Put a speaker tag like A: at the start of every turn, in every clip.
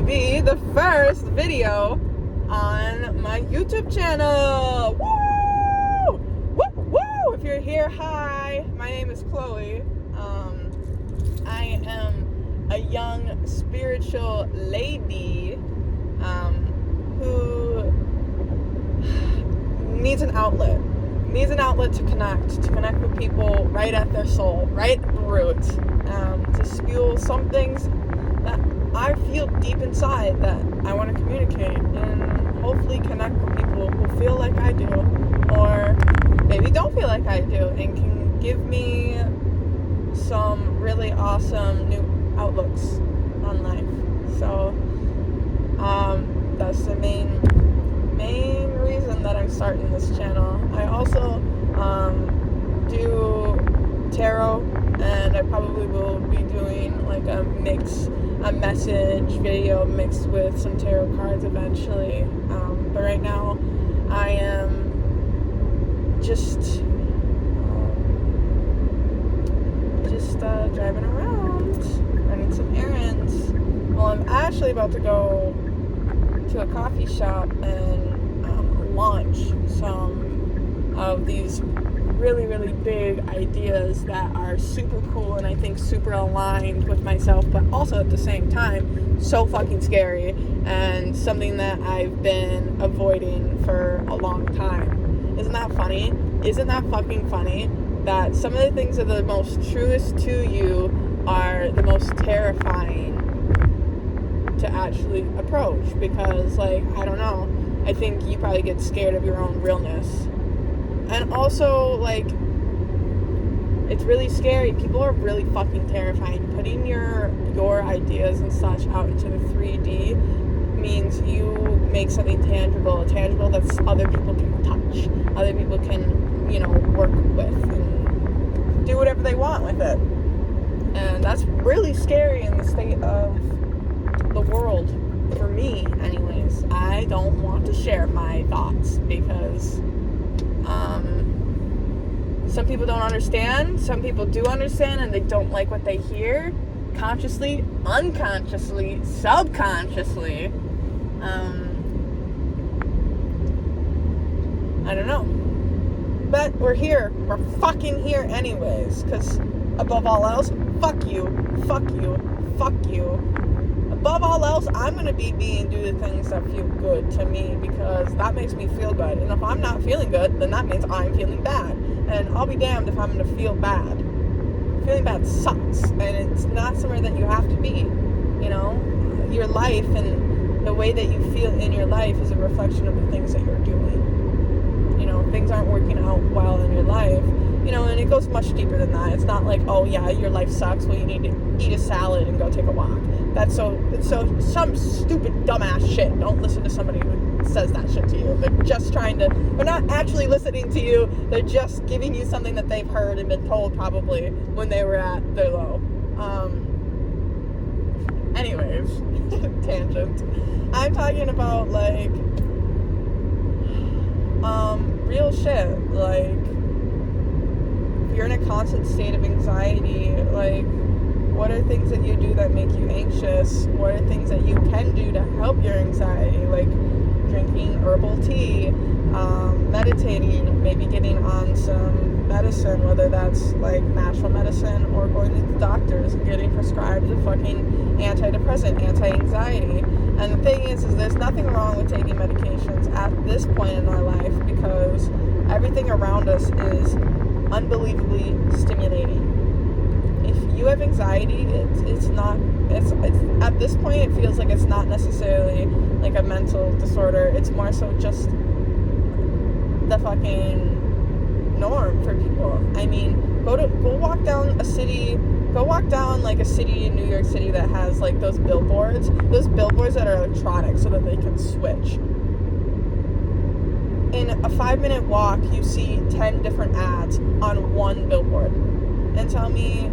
A: be the first video on my YouTube channel. Woo! Woo! Woo! If you're here, hi. My name is Chloe. I am a young spiritual lady who needs an outlet. Needs an outlet to connect with people right at their soul, right root, to spew some things that I feel deep inside that I want to communicate and hopefully connect with people who feel like I do or maybe don't feel like I do and can give me some really awesome new outlooks on life. So that's the main reason that I'm starting this channel. I also do tarot, and I probably will be doing like a message video mixed with some tarot cards eventually. But right now I am just driving around, running some errands. Well, I'm actually about to go to a coffee shop and launch some of these really, really big ideas that are super cool and I think super aligned with myself, but also at the same time so fucking scary and something that I've been avoiding for a long time. Isn't that funny? Isn't that fucking funny? That some of the things that are the most truest to you are the most terrifying to actually approach, because like, I don't know, I think you probably get scared of your own realness. And also, like, it's really scary. People are really fucking terrifying. Putting your ideas and such out into the 3D means you make something tangible that other people can touch, other people can, work with and do whatever they want with it. And that's really scary in the state of the world, for me anyways. I don't want to share my thoughts because some people don't understand, some people do understand, and they don't like what they hear, consciously, unconsciously, subconsciously. I don't know. But we're here. We're fucking here anyways, because above all else, fuck you, fuck you, fuck you. Above all else, I'm going to be and do the things that feel good to me, because that makes me feel good. And if I'm not feeling good, then that means I'm feeling bad. And I'll be damned if I'm going to feel bad. Feeling bad sucks, and it's not somewhere that you have to be. Your life and the way that you feel in your life is a reflection of the things that you're doing. Things aren't working out well in your life, and it goes much deeper than that. It's not like, oh yeah, your life sucks, well you need to eat a salad and go take a walk. It's some stupid dumbass shit. Don't listen to somebody who says that shit to you. They're not actually listening to you, they're just giving you something that they've heard and been told probably when they were at their low. Anyways, tangent. I'm talking about like real shit. Like, if you're in a constant state of anxiety, like, what are things that you do that make you anxious? What are things that you can do to help your anxiety? Like drinking herbal tea, meditating, maybe getting on some medicine, whether that's like natural medicine or going to the doctors and getting prescribed a fucking antidepressant, anti-anxiety. And the thing is there's nothing wrong with taking medications at this point in our life, because everything around us is unbelievably stimulating. If you have anxiety, it's at this point it feels like it's not necessarily like a mental disorder. It's more so just the fucking norm for people. I mean, go walk down like a city in New York City that has like those billboards that are electronic so that they can switch. In a 5-minute walk, you see 10 different ads on one billboard, and tell me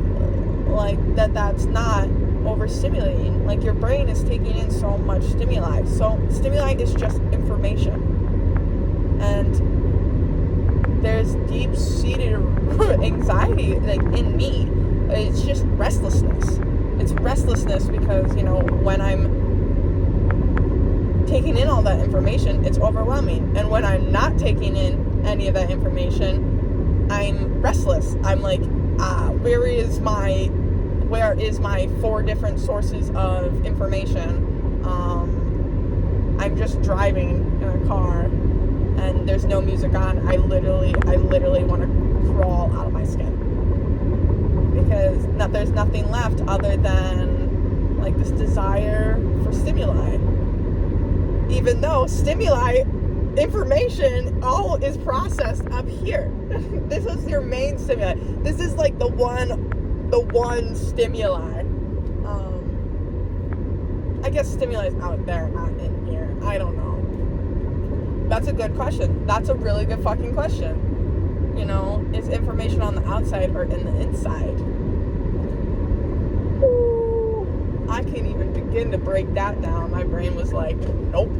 A: like that's not overstimulating. Like, your brain is taking in so much stimuli. So stimuli is just information, and there's deep-seated anxiety like in me. It's just restlessness. It's restlessness because, when I'm taking in all that information, it's overwhelming. And when I'm not taking in any of that information, I'm restless. I'm like, where is my 4 different sources of information? I'm just driving in a car and there's no music on. I literally want to crawl out of my skin, because there's nothing left other than like this desire for stimuli. Even though stimuli, information, all is processed up here. This is your main stimuli. This is like the one stimuli. I guess stimuli is out there, not in here. I don't know. That's a good question. That's a really good fucking question. You know, is information on the outside or in the inside? Ooh, I can't even begin to break that down. My brain was like, nope,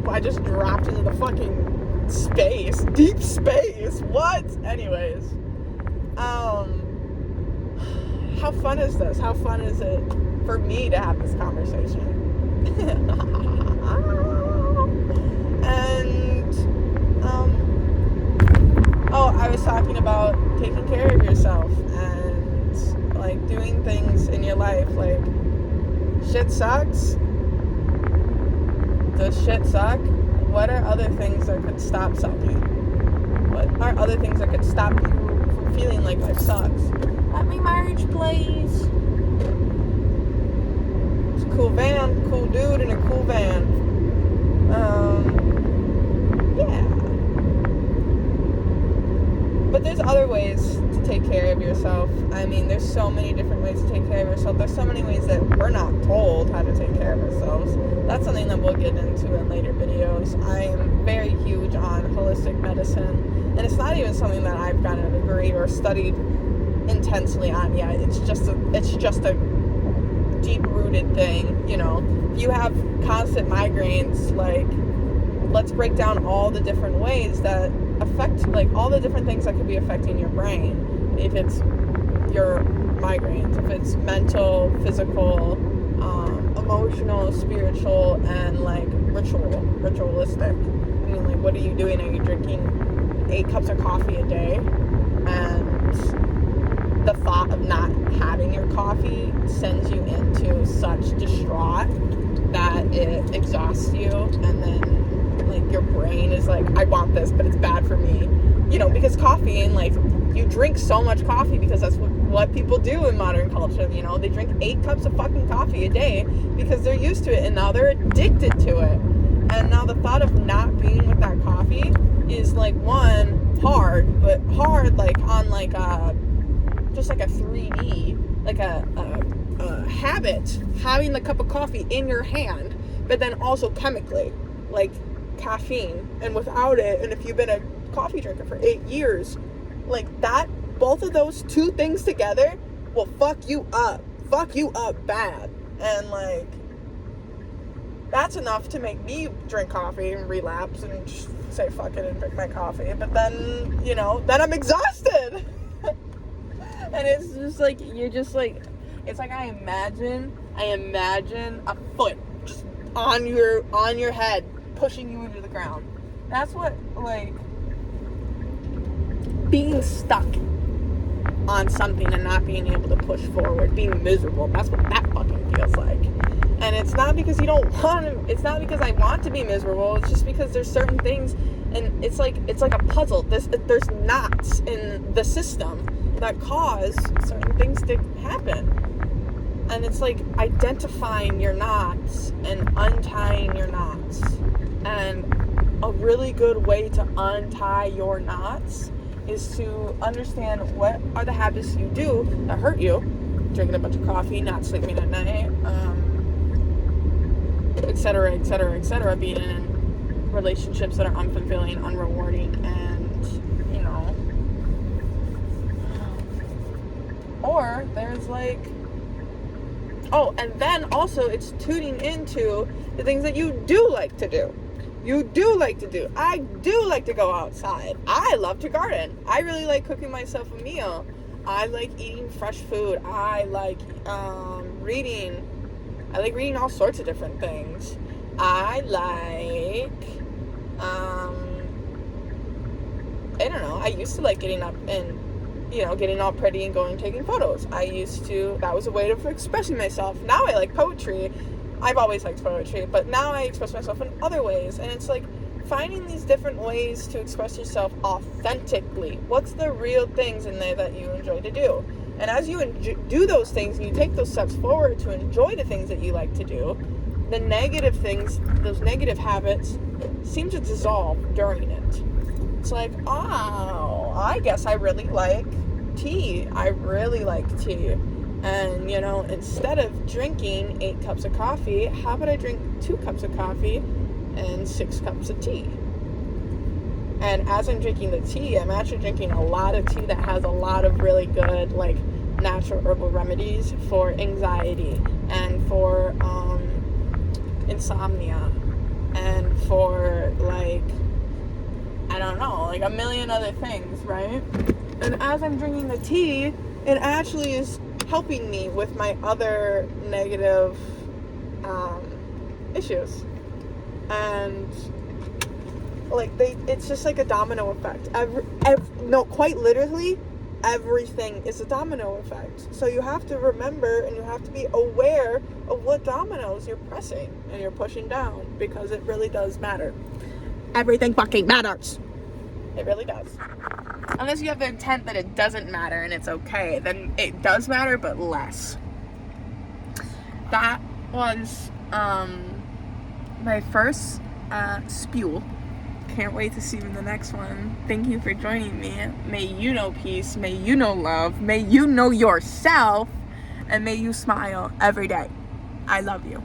A: I just dropped into the fucking space, deep space. What? Anyways, how fun is this? How fun is it for me to have this conversation? And I was talking about taking care of yourself and like doing things in your life. Like, shit sucks. Does shit suck? What are other things that could stop sucking? What are other things that could stop you from feeling like life sucks? Let me marriage, please. It's a cool van, cool dude in a cool van. Yeah. But there's other ways to take care of yourself. I mean, there's so many different ways to take care of yourself. There's so many ways that we're not told how to take care of ourselves. That's something that we'll get into in later videos. I am very huge on holistic medicine, and it's not even something that I've gotten a degree or studied intensely on yet. It's just a deep-rooted thing. You know, if you have constant migraines, like, let's break down all the different ways that affect, like, all the different things that could be affecting your brain. If it's your migraines, if it's mental, physical, emotional, spiritual, and like ritualistic. I mean, like, what are you doing? Are you drinking 8 cups of coffee a day? And the thought of not having your coffee sends you into such distraught that it exhausts you, and then like your brain is like, I want this, but it's bad for me. You know, because coffee, and like, you drink so much coffee because that's what people do in modern culture. You know, they drink 8 cups of fucking coffee a day because they're used to it, and now they're addicted to it. And now the thought of not being with that coffee is like, one, hard, but hard like on like just like a 3D, like a habit, having the cup of coffee in your hand, but then also chemically, like caffeine. And without it, and if you've been a coffee drinker for 8 years, like that, both of those 2 things together will fuck you up bad. And like, that's enough to make me drink coffee and relapse and just say fuck it and drink my coffee. But then, you know, then I'm exhausted. And it's just like, you're just like, it's like I imagine a foot just on your head pushing you into the ground. That's what, like, being stuck on something and not being able to push forward, being miserable, that's what that fucking feels like. And it's not because you don't want to, it's not because I want to be miserable, it's just because there's certain things, and it's like a puzzle. There's knots in the system that cause certain things to happen. And it's like identifying your knots and untying your knots. And a really good way to untie your knots is to understand what are the habits you do that hurt you. Drinking a bunch of coffee, not sleeping at night, etc., etc., etc., being in relationships that are unfulfilling, unrewarding, and, you know. Or there's like, oh, and then also it's tuning into the things that you do like to do. You do like to do. I do like to go outside. I love to garden. I really like cooking myself a meal. I like eating fresh food. I like reading. I like reading all sorts of different things. I like, I don't know, I used to like getting up and, getting all pretty and going and taking photos. That was a way of expressing myself. Now I like poetry. I've always liked poetry, but now I express myself in other ways. And it's like finding these different ways to express yourself authentically. What's the real things in there that you enjoy to do? And as you do those things and you take those steps forward to enjoy the things that you like to do, the negative things, those negative habits, seem to dissolve during it. It's like, oh, I guess I really like tea. I really like tea. And, instead of drinking 8 cups of coffee, how about I drink 2 cups of coffee and 6 cups of tea? And as I'm drinking the tea, I'm actually drinking a lot of tea that has a lot of really good, like, natural herbal remedies for anxiety and for insomnia and for, like, I don't know, like a million other things, right? And as I'm drinking the tea, it actually is helping me with my other negative issues. And like it's just like a domino effect. Quite literally, everything is a domino effect. So you have to remember and you have to be aware of what dominoes you're pressing and you're pushing down, because it really does matter. Everything fucking matters. It really does. Unless you have the intent that it doesn't matter and it's okay, then it does matter, but less. That was my first spew. Can't wait to see you in the next one. Thank you for joining me. May you know peace. May you know love. May you know yourself. And may you smile every day. I love you.